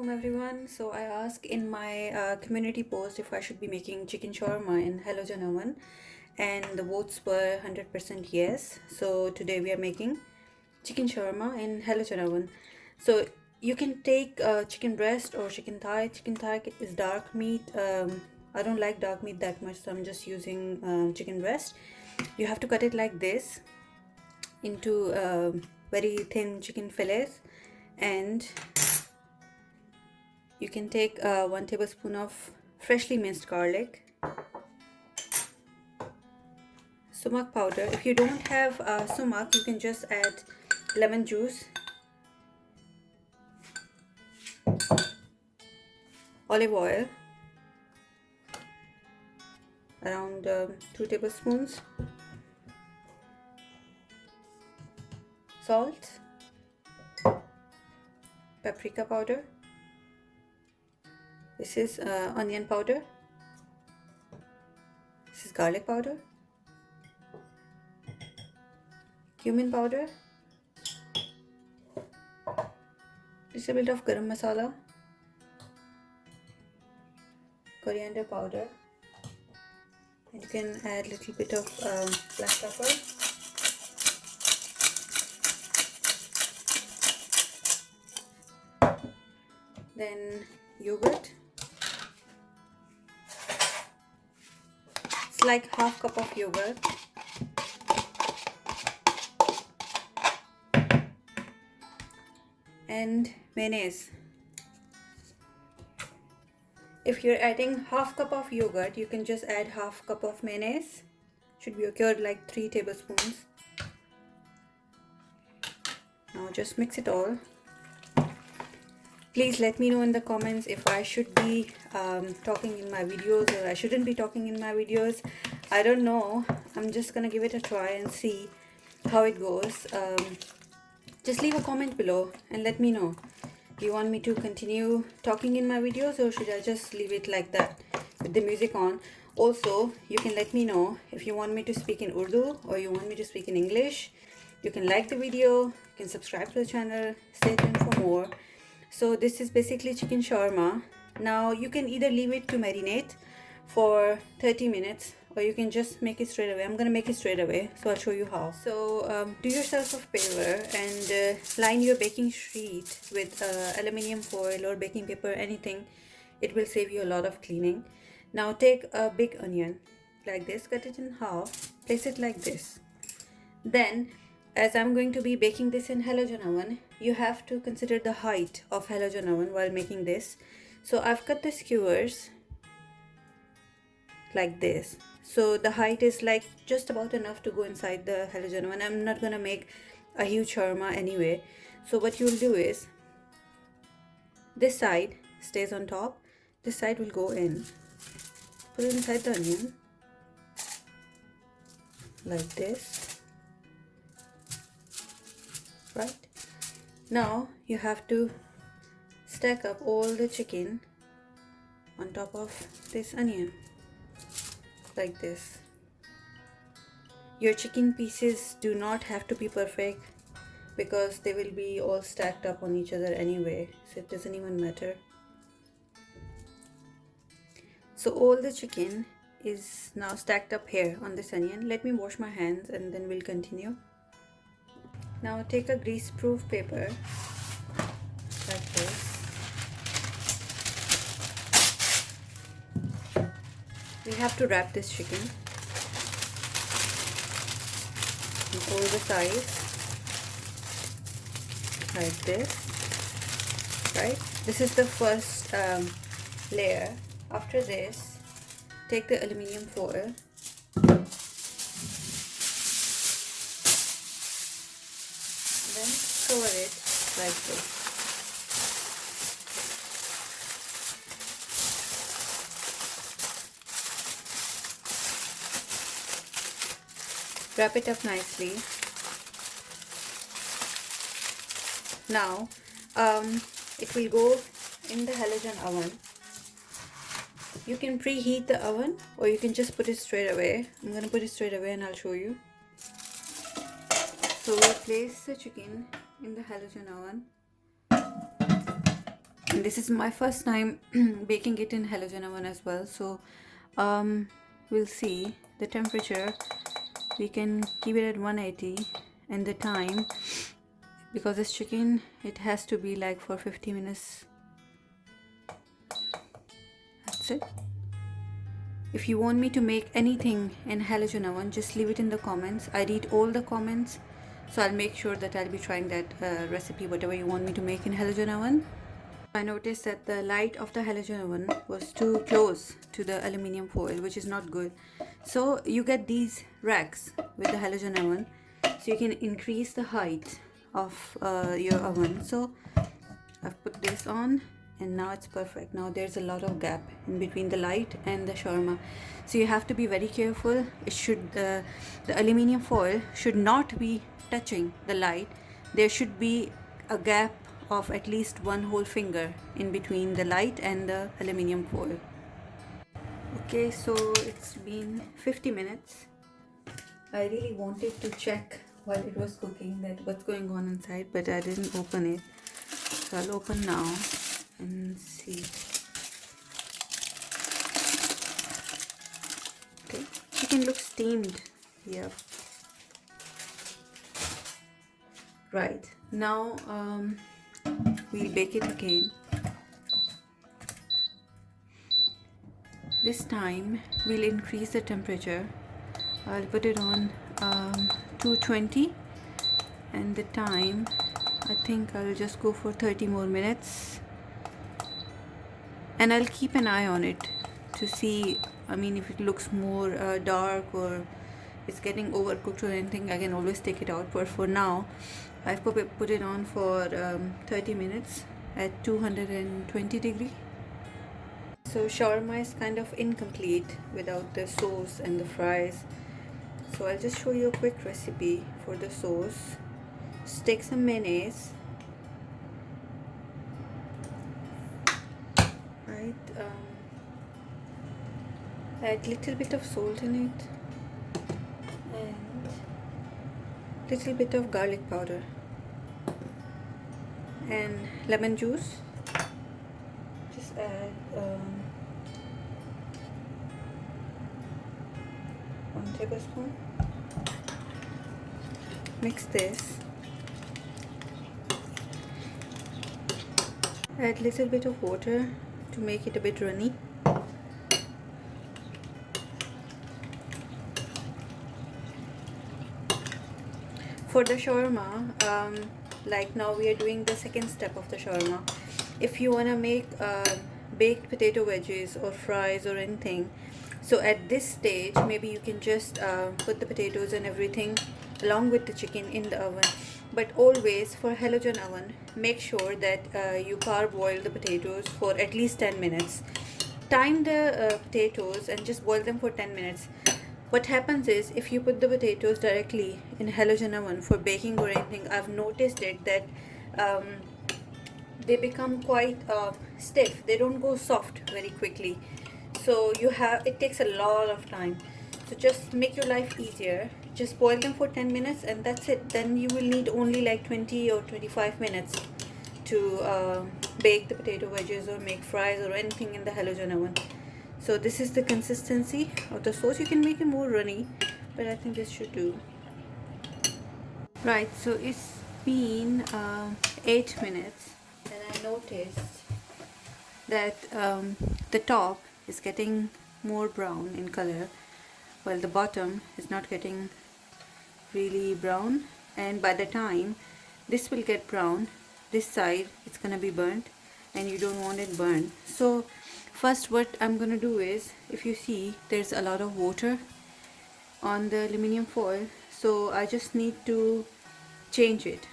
Assalamualaikum everyone. So I asked in my community post if I should be making chicken shawarma in halogen oven, and the votes were 100% yes. So today we are making chicken shawarma in halogen oven. So you can take chicken breast or chicken thigh. Chicken thigh is dark meat. I don't like dark meat that much, so I'm just using chicken breast. You have to cut it like this into very thin chicken fillets, and you can take 1 tablespoon of freshly minced garlic, sumac powder. If you don't have sumac, you can just add lemon juice, olive oil, around 2 tablespoons, salt, paprika powder. This is onion powder. This is garlic powder, cumin powder, little bit of garam masala, coriander powder, and you can add little bit of black pepper. Then yogurt. It's like half cup of yogurt. And mayonnaise. If you're adding half cup of yogurt, you can just add half cup of mayonnaise. Should be occurred like 3 tablespoons. Now just mix it all. Please let me know in the comments if I should be talking in my videos or I shouldn't be talking in my videos. I don't know. I'm just gonna give it a try and see how it goes. Just leave a comment below and let me know. Do you want me to continue talking in my videos, or should I just leave it like that with the music on? Also, you can let me know if you want me to speak in Urdu or you want me to speak in English. You can like the video, you can subscribe to the channel, stay tuned for more. So this is basically chicken shawarma. Now you can either leave it to marinate for 30 minutes or you can just make it straight away. I'm gonna make it straight away, so I'll show you how. So do yourself a favor and line your baking sheet with aluminium foil or baking paper, anything. It will save you a lot of cleaning. Now take a big onion like this, cut it in half, place it like this. Then, as I'm going to be baking this in halogen oven, you have to consider the height of halogen oven while making this. So I've cut the skewers like this. So the height is like just about enough to go inside the halogen oven. I'm not gonna make a huge shawarma anyway. So what you'll do is, this side stays on top, this side will go in. Put it inside the onion like this. Right, now you have to stack up all the chicken on top of this onion like this. Your chicken pieces do not have to be perfect because they will be all stacked up on each other anyway, so it doesn't even matter. So all the chicken is now stacked up here on this onion. Let me wash my hands and then we'll continue. Now take a grease-proof paper like this. We have to wrap this chicken on all the sides like this. Right? This is the first layer. After this, take the aluminium foil. Then cover it like this. Wrap it up nicely. Now it will go in the halogen oven. You can preheat the oven or you can just put it straight away. I'm going to put it straight away and I'll show you. So we'll place the chicken in the halogen oven. And this is my first time baking it in halogen oven as well, so we'll see the temperature. We can keep it at 180, and the time, because it's chicken, it has to be like for 50 minutes. That's it. If you want me to make anything in halogen oven, just leave it in the comments. I read all the comments, so I'll make sure that I'll be trying that recipe, whatever you want me to make in halogen oven. I noticed that the light of the halogen oven was too close to the aluminium foil, which is not good. So you get these racks with the halogen oven, so you can increase the height of your oven. So I've put this on, and now it's perfect. Now there's a lot of gap in between the light and the shawarma, so you have to be very careful. It should the aluminium foil should not be touching the light. There should be a gap of at least one whole finger in between the light and the aluminium foil. Okay, so it's been 50 minutes. I really wanted to check while it was cooking that what's going on inside, but I didn't open it. So I'll open now and see. Okay, chicken looks steamed here. Right, now we'll bake it again. This time we'll increase the temperature. I'll put it on 220, and the time, I think I'll just go for 30 more minutes, and I'll keep an eye on it to see, if it looks more dark or it's getting overcooked or anything, I can always take it out. But for now, I've put it on for 30 minutes at 220 degree. So shawarma is kind of incomplete without the sauce and the fries. So I'll just show you a quick recipe for the sauce. Just take some mayonnaise, right? Add little bit of salt in it, and little bit of garlic powder, and lemon juice. Just add 1 tablespoon. Mix this. Add little bit of water to make it a bit runny. For the shawarma, like now we are doing the second step of the shawarma. If you want to make baked potato wedges or fries or anything, so at this stage maybe you can just put the potatoes and everything along with the chicken in the oven. But always for halogen oven, make sure that you parboil the potatoes for at least 10 minutes. Time the potatoes and just boil them for 10 minutes. What happens is, if you put the potatoes directly in halogen oven for baking or anything, I've noticed it that they become quite stiff. They don't go soft very quickly. So it takes a lot of time. So just make your life easier. Just boil them for 10 minutes and that's it. Then you will need only like 20 or 25 minutes to bake the potato wedges or make fries or anything in the halogen oven. So this is the consistency of the sauce. You can make it more runny, but I think this should do. Right, so it's been 8 minutes, and I noticed that the top is getting more brown in color, while the bottom is not getting really brown. And by the time this will get brown, this side it's gonna be burnt, and you don't want it burnt. So first what I'm gonna do is, if you see, there's a lot of water on the aluminum foil, so I just need to change it.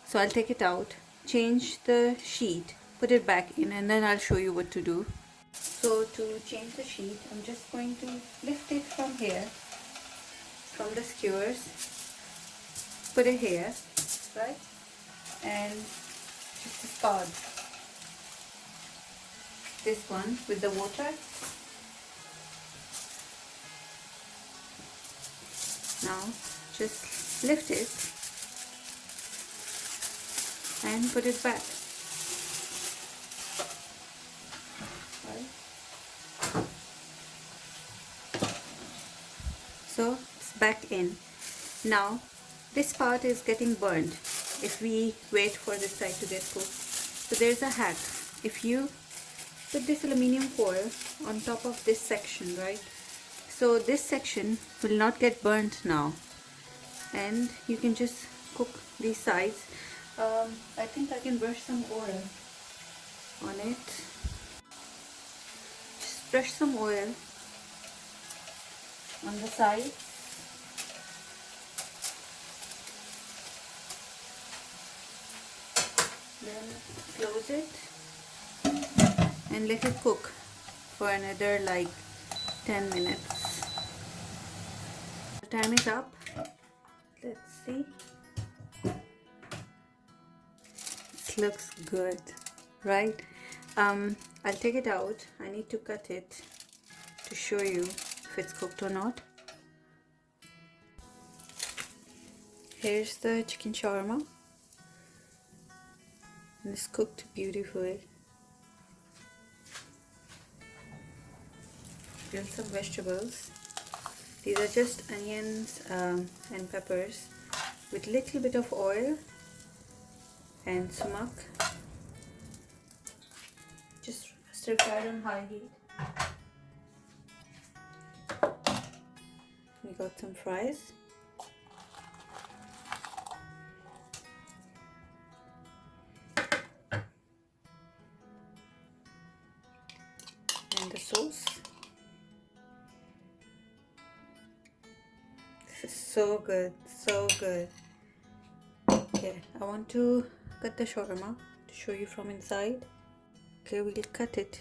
So I'll take it out, change the sheet, put it back in, and then I'll show you what to do. So to change the sheet, I'm just going to lift it from here, from the skewers, put it here, right, and just discard this one with the water. Now just lift it and put it back. back in. Now this part is getting burned if we wait for this side to get cooked. So there's a hack. If you put this aluminium foil on top of this section, right, so this section will not get burnt now, and you can just cook these sides. I think I can brush some oil on it. Just brush some oil on the side. Then close it and let it cook for another like 10 minutes. The time is up. Let's see. This looks good, right? I'll take it out. I need to cut it to show you if it's cooked or not. Here's the chicken shawarma. And it's cooked beautifully. Here's some vegetables. These are just onions and peppers with little bit of oil and sumac. Just stir fry on high heat. We got some fries. And the sauce. This is so good, so good. Okay, I want to cut the shawarma to show you from inside. Okay, we'll cut it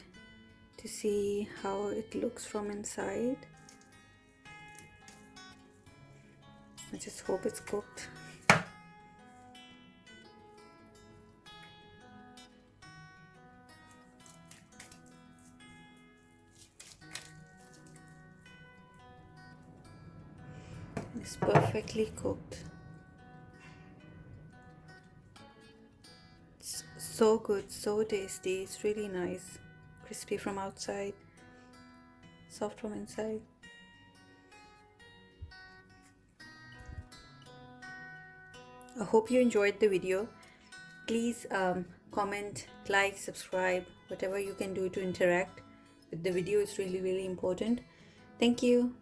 to see how it looks from inside. I just hope it's cooked. It's perfectly cooked. It's so good, so tasty. It's really nice. Crispy from outside, soft from inside. I hope you enjoyed the video. Please comment, like, subscribe, whatever you can do to interact with the video is really important. Thank you.